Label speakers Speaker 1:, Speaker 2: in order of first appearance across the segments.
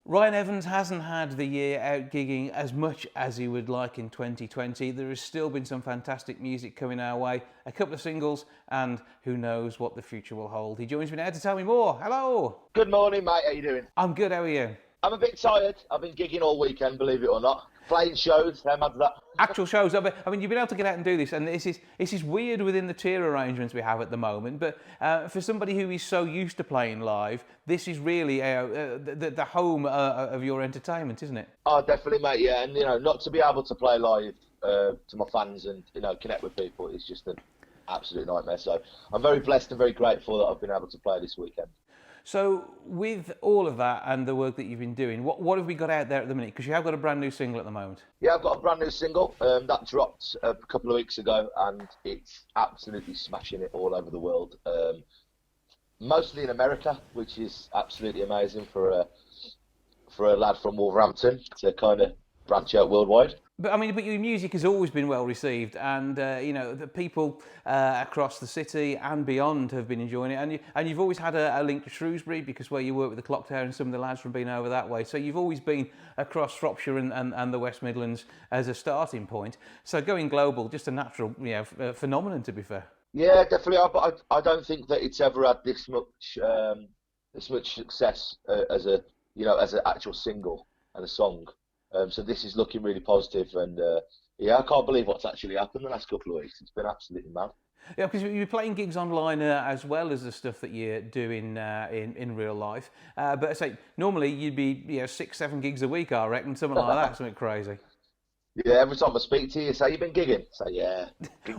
Speaker 1: Ryan Evans hasn't had the year out gigging as much as he would like in 2020. There has still been some fantastic music coming our way, a couple of singles, and who knows what the future will hold. He joins me now to tell me more. Hello!
Speaker 2: Good morning, mate. How you doing?
Speaker 1: I'm good, how are you?
Speaker 2: I'm a bit tired. I've been gigging all weekend, believe it or not. Playing shows, how mad's that?
Speaker 1: Actual shows. I mean, you've been able to get out and do this, and this is weird within the tier arrangements we have at the moment. But for somebody who is so used to playing live, this is really the home of your entertainment, isn't it?
Speaker 2: Oh, definitely, mate, yeah. And, not to be able to play live to my fans and, connect with people is just an absolute nightmare. So I'm very blessed and very grateful that I've been able to play this weekend.
Speaker 1: So with all of that and the work that you've been doing, what have we got out there at the minute? Because you have got a brand new single at the moment.
Speaker 2: Yeah, I've got a brand new single that dropped a couple of weeks ago, and it's absolutely smashing it all over the world. Mostly in America, which is absolutely amazing for a lad from Wolverhampton to kind of branch out worldwide.
Speaker 1: But your music has always been well received, and the people across the city and beyond have been enjoying it. And you've always had a link to Shrewsbury because where you work with the Clock Tower and some of the lads from being over that way. So you've always been across Shropshire and the West Midlands as a starting point. So going global, just a natural phenomenon, to be fair.
Speaker 2: Yeah, definitely. But I don't think that it's ever had this much success as an actual single and a song. So this is looking really positive, and I can't believe what's actually happened the last couple of weeks. It's been absolutely mad.
Speaker 1: Yeah, because you're playing gigs online as well as the stuff that you're doing in real life. But I say normally you'd be 6-7 gigs a week, I reckon, something like that, something crazy.
Speaker 2: Yeah, every time I speak to you, say you've been gigging. Say yeah,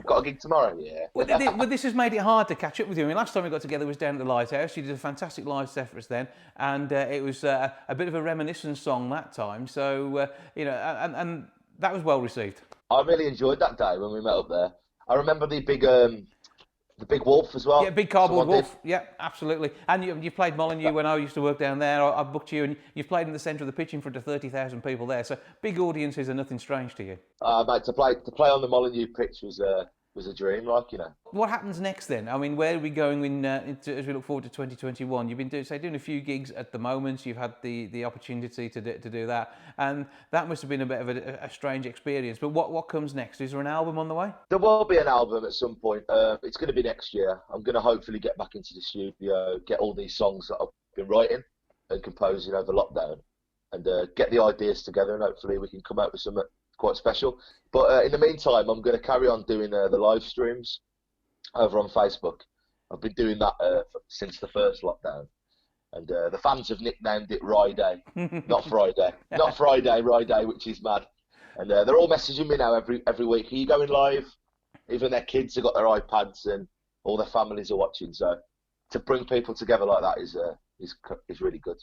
Speaker 2: got a gig tomorrow. Yeah.
Speaker 1: Well, this has made it hard to catch up with you. I mean, last time we got together was down at the Lighthouse. You did a fantastic live set for us then, and it was a bit of a reminiscence song that time. So and that was well received.
Speaker 2: I really enjoyed that day when we met up there. I remember the big wolf as well.
Speaker 1: Yeah, big cardboard wolf. Yeah, absolutely. And you played Molyneux when I used to work down there. I booked you, and you've played in the centre of the pitch in front of 30,000 people there. So big audiences are nothing strange to you.
Speaker 2: Mate, to play on the Molyneux pitch was a dream,
Speaker 1: What happens next then? I mean, where are we going as we look forward to 2021? You've been doing a few gigs at the moment. You've had the opportunity to do that, and that must have been a bit of a strange experience. But what comes next? Is there an album on the way?
Speaker 2: There will be an album at some point. It's going to be next year. I'm going to hopefully get back into the studio, get all these songs that I've been writing and composing over lockdown, and get the ideas together, and hopefully we can come out with something quite special. But in the meantime, I'm going to carry on doing the live streams over on Facebook. I've been doing that since the first lockdown, and the fans have nicknamed it Rye Day, not Friday, not Friday, Rye Day, which is mad. And they're all messaging me now every week. Are you going live? Even their kids have got their iPads, and all their families are watching. So to bring people together like that is really good,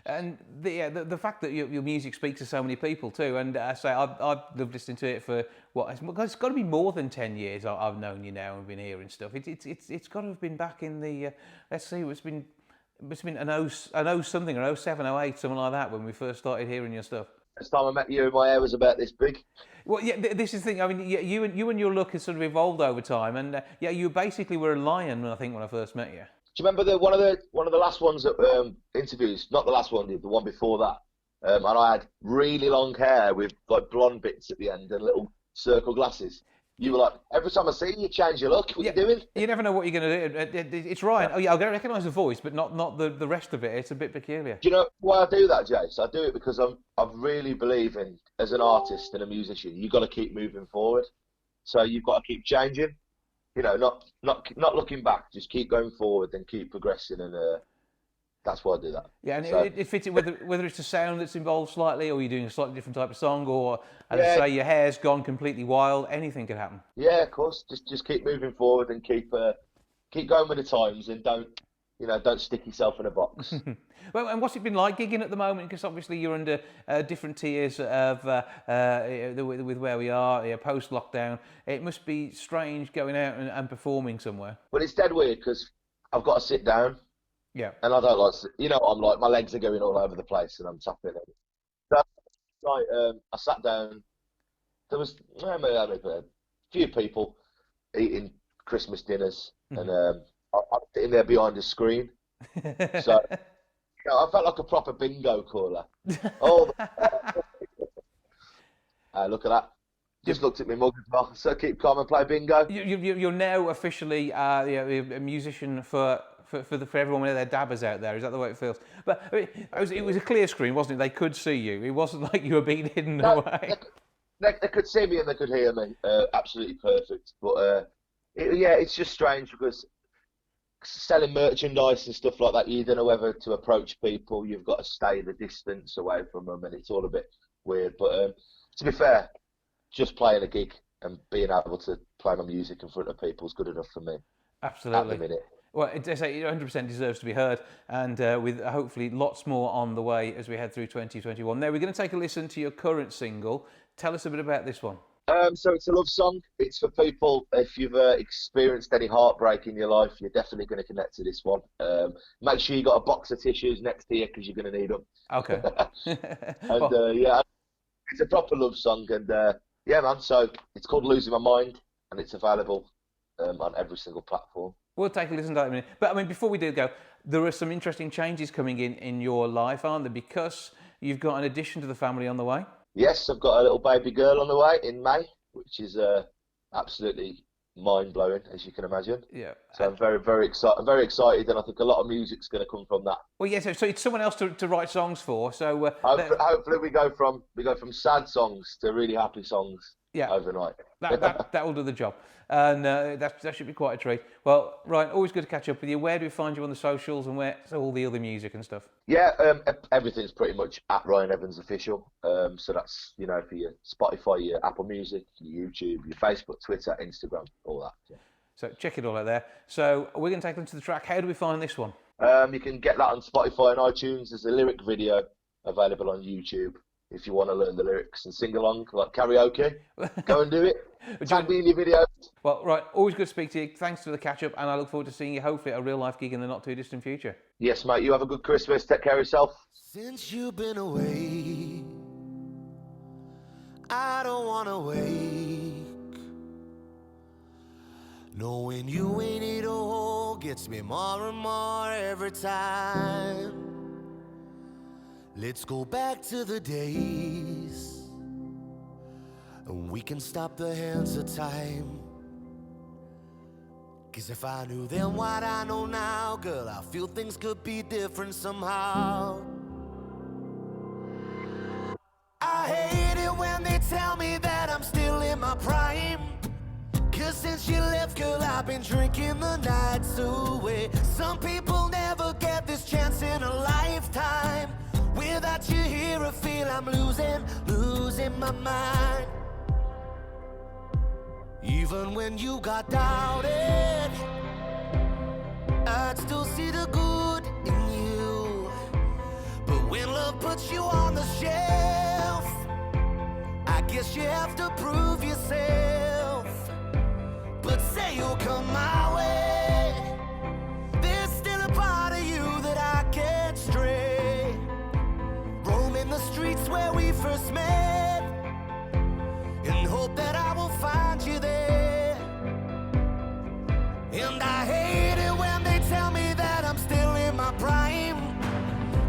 Speaker 1: And the fact that your music speaks to so many people too, and I've loved listening to it for it's got to be more than 10 years. I've known you now and been hearing stuff. It's got to have been back in the let's see, it's been an 0 something or 07, 08, something like that when we first started hearing your stuff.
Speaker 2: First time I met you, my hair was about this big.
Speaker 1: Well, yeah, this is the thing. I mean, you and your look has sort of evolved over time, and you basically were a lion, I think, when I first met you.
Speaker 2: Do you remember one of the last ones that interviews? Not the last one, the one before that. And I had really long hair with like blonde bits at the end and little circle glasses. You were like, every time I see you, you change your look. What are you doing?
Speaker 1: You never know what you're going to do. It's Ryan. Oh yeah, I'll recognise the voice, but not the rest of it. It's a bit peculiar.
Speaker 2: Do you know why I do that, Jace? I do it because I really believe in, as an artist and a musician, you've got to keep moving forward. So you've got to keep changing. Not looking back, just keep going forward and keep progressing, and that's why I do that.
Speaker 1: Yeah, and so, it fits it whether it's a sound that's involved slightly, or you're doing a slightly different type of song, or as I say, your hair's gone completely wild. Anything could happen.
Speaker 2: Yeah, of course. Just keep moving forward and keep going with the times, and don't stick yourself in a box.
Speaker 1: Well, and what's it been like gigging at the moment? Because obviously you're under different tiers of with where we are post lockdown. It must be strange going out and performing somewhere.
Speaker 2: Well, it's dead weird because I've got to sit down.
Speaker 1: Yeah.
Speaker 2: And I don't like, I'm like, my legs are going all over the place and I'm tapping it. So, I sat down. There was a few people eating Christmas dinners, and I'm sitting there behind a screen. So I felt like a proper bingo caller. Oh, look at that. Just looked at me mug as well. So keep calm and play bingo.
Speaker 1: You're now officially a musician for everyone with their dabbers out there. Is that the way it feels? But I mean, it was a clear screen, wasn't it? They could see you. It wasn't like you were being hidden
Speaker 2: No,
Speaker 1: away.
Speaker 2: they could see me and they could hear me. Absolutely perfect. But it's just strange because selling merchandise and stuff like that, you don't know whether to approach people. You've got to stay the distance away from them, and it's all a bit weird. But to be fair, just playing a gig and being able to play my music in front of people is good enough for me.
Speaker 1: Absolutely.
Speaker 2: At the minute.
Speaker 1: Well, it 100% deserves to be heard, and with hopefully lots more on the way as we head through 2021. Now, we're going to take a listen to your current single. Tell us a bit about this one.
Speaker 2: So it's a love song. It's for people, if you've experienced any heartbreak in your life, you're definitely going to connect to this one. Make sure you got a box of tissues next to you because you're going to need them.
Speaker 1: Okay.
Speaker 2: And it's a proper love song, and yeah, man. So it's called Losing My Mind, and it's available on every single platform.
Speaker 1: We'll take a listen to that in a minute. But I mean, before we do go, there are some interesting changes coming in your life, aren't there? Because you've got an addition to the family on the way.
Speaker 2: Yes, I've got a little baby girl on the way in May, which is absolutely mind-blowing, as you can imagine.
Speaker 1: Yeah.
Speaker 2: So I'm very, very excited. I'm very excited, and I think a lot of music's going to come from that.
Speaker 1: Well, yes. So it's someone else to write songs for. So
Speaker 2: hopefully we go from sad songs to really happy songs.
Speaker 1: Yeah.
Speaker 2: Overnight.
Speaker 1: That will do the job, and that should be quite a treat. Well, Ryan, always good to catch up with you. Where do we find you on the socials, and where's all the other music and stuff?
Speaker 2: Yeah, everything's pretty much at Ryan Evans Official. So that's for your Spotify, your Apple Music, your YouTube, your Facebook, Twitter, Instagram, all that. Yeah.
Speaker 1: So check it all out there. So we're going to take them to the track. How do we find this one?
Speaker 2: You can get that on Spotify and iTunes. There's a lyric video available on YouTube. If you want to learn the lyrics and sing along like karaoke, go and do it. Tag me in your videos.
Speaker 1: Well, right, always good to speak to you. Thanks for the catch up, and I look forward to seeing you hopefully at a real life gig in the not too distant future.
Speaker 2: Yes, mate. You have a good Christmas. Take care of yourself.
Speaker 3: Since you've been away, I don't wanna wake. Knowing you ain't it all gets me more and more every time. Let's go back to the days, and we can stop the hands of time. 'Cause if I knew then what I know now, girl, I feel things could be different somehow. I hate it when they tell me that I'm still in my prime. 'Cause since you left, girl, I've been drinking the nights away. Some people never get this chance in a lifetime. Without you here, I feel I'm losing my mind. Even when you got doubted, I'd still see the good in you. But when love puts you on the shelf, I guess you have to prove yourself. But say you'll come my way, there's still a part of you that I can't stray. Roaming the streets where we first met, and hope that I will find you there. And I hate it when they tell me that I'm still in my prime.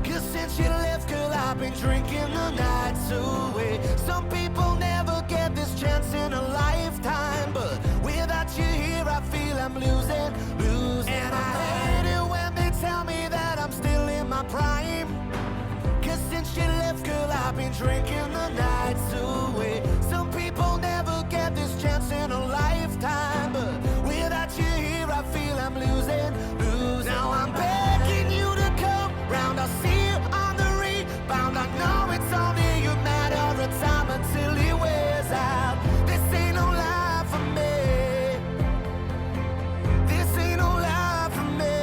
Speaker 3: 'Cause since you left, girl, I've been drinking the nights away. Some people never get this chance in a lifetime, but without you here, I feel I'm losing. And I hate it when they tell me that I'm still in my prime. 'Cause since you left, girl, I've been drinking the nights away. Some people never get this chance in a lifetime, but without you here, I feel I'm losing. Now I'm begging you to come round. I'll see you on the rebound. I know it's only a matter of time until it wears out. This ain't no life for me. This ain't no life for me.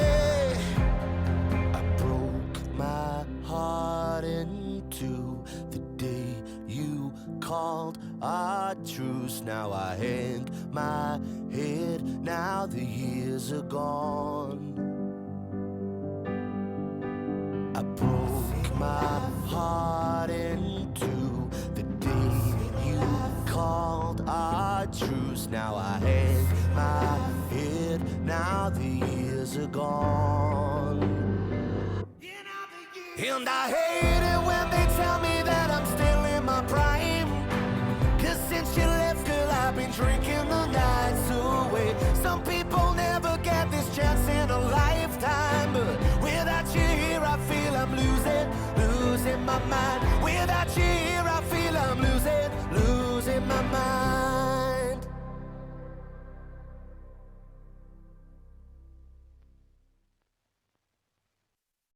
Speaker 3: I broke my heart in two the day you called our truce. Now I hang my head, now the years are gone. I broke my heart in two the day you called our truce. Now I hang my head, now the years are gone. Yeah, now the And I hate it when they tell me that I'm still in my prime. Cause since you left, girl, I've been drinking the nights away. Some people never get this chance in a lifetime, but without you here, I feel I'm losing my mind. Without you here, I feel I'm losing my mind.